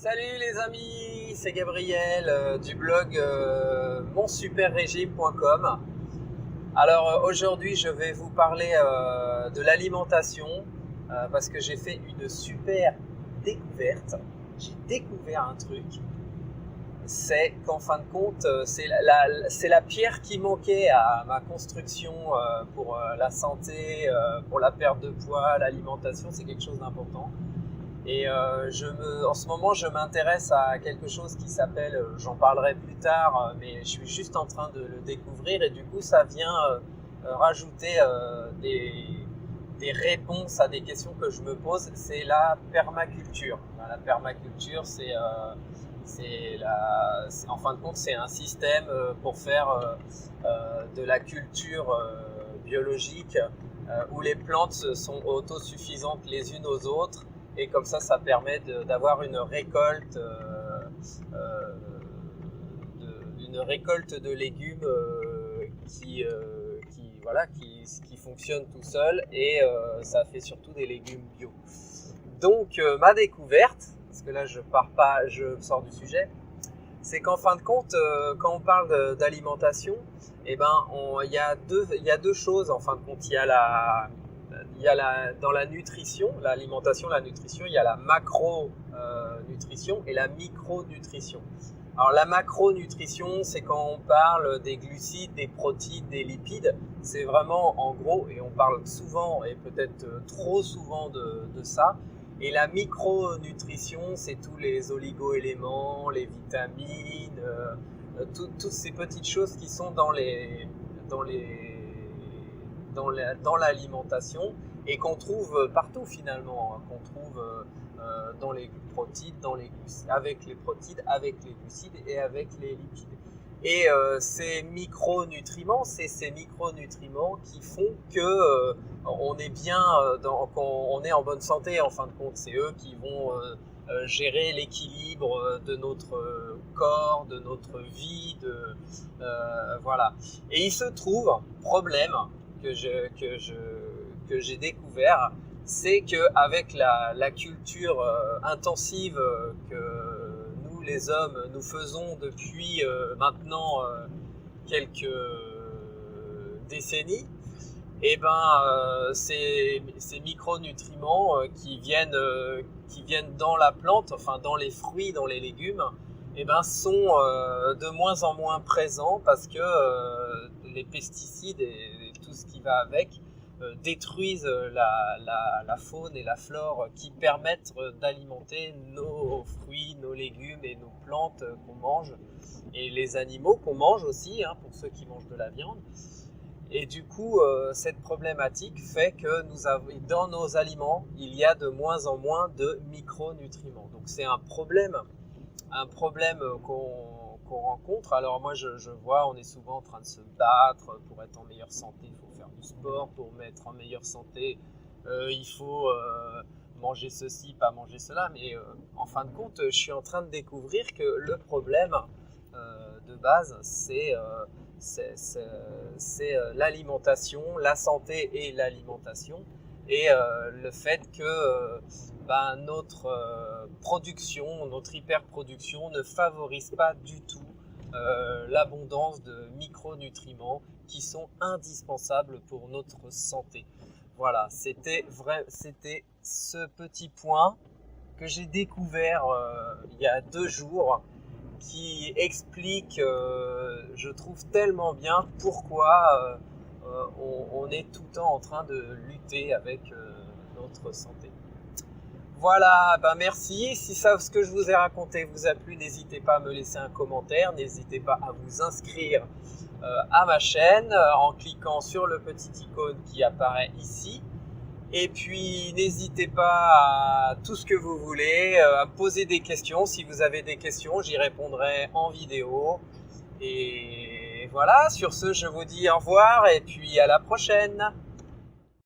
Salut les amis, c'est Gabriel du blog monsuperrégime.com. Alors aujourd'hui je vais vous parler de l'alimentation parce que j'ai fait une super découverte. J'ai découvert un truc, c'est qu'en fin de compte c'est la pierre qui manquait à ma construction pour la santé, pour la perte de poids, l'alimentation, c'est quelque chose d'important. Et en ce moment, je m'intéresse à quelque chose qui s'appelle, j'en parlerai plus tard, mais je suis juste en train de le découvrir et du coup, ça vient rajouter des réponses à des questions que je me pose. C'est la permaculture. La permaculture, en fin de compte, c'est un système pour faire de la culture biologique où les plantes sont autosuffisantes les unes aux autres. Et comme ça permet d'avoir une récolte de légumes qui fonctionne tout seul et ça fait surtout des légumes bio. Donc ma découverte, parce que là je sors du sujet, c'est qu'en fin de compte, quand on parle d'alimentation, il y a deux choses en fin de compte. Dans la nutrition, l'alimentation, la nutrition, il y a la macronutrition et la micronutrition. Alors la macronutrition, c'est quand on parle des glucides, des protéines, des lipides. C'est vraiment en gros, et on parle souvent et peut-être trop souvent de ça. Et la micronutrition, c'est tous les oligo-éléments, les vitamines, toutes ces petites choses qui sont dans l'alimentation et qu'on trouve partout finalement, qu'on trouve dans les protéines, avec les protéines, avec les glucides et avec les lipides. Et ces micronutriments qui font que on est bien, qu'on est en bonne santé en fin de compte. C'est eux qui vont gérer l'équilibre de notre corps, de notre vie, voilà. Et il se trouve, problème que j'ai découvert, c'est qu'avec la culture intensive que nous les hommes nous faisons depuis maintenant quelques décennies, et ces micronutriments qui viennent dans la plante, enfin dans les fruits, dans les légumes, sont de moins en moins présents parce que les pesticides et tout ce qui va avec détruisent la faune et la flore qui permettent d'alimenter nos fruits, nos légumes et nos plantes qu'on mange et les animaux qu'on mange aussi, pour ceux qui mangent de la viande. Et du coup, cette problématique fait que dans nos aliments, il y a de moins en moins de micronutriments. Donc c'est un problème qu'on rencontre. Alors moi je vois, on est souvent en train de se battre pour être en meilleure santé, il faut faire du sport, pour être en meilleure santé il faut manger ceci, pas manger cela, mais en fin de compte je suis en train de découvrir que le problème de base c'est l'alimentation, la santé et l'alimentation, et le fait que notre production, notre hyperproduction ne favorise pas du tout l'abondance de micronutriments qui sont indispensables pour notre santé. Voilà, c'était ce petit point que j'ai découvert il y a 2 jours, qui explique, je trouve tellement bien pourquoi on est tout le temps en train de lutter avec notre santé. Voilà, merci. Si ce que je vous ai raconté vous a plu, n'hésitez pas à me laisser un commentaire, n'hésitez pas à vous inscrire à ma chaîne en cliquant sur le petit icône qui apparaît ici. Et puis n'hésitez pas à tout ce que vous voulez, à me poser des questions. Si vous avez des questions, j'y répondrai en vidéo. Et voilà, sur ce, je vous dis au revoir et puis à la prochaine.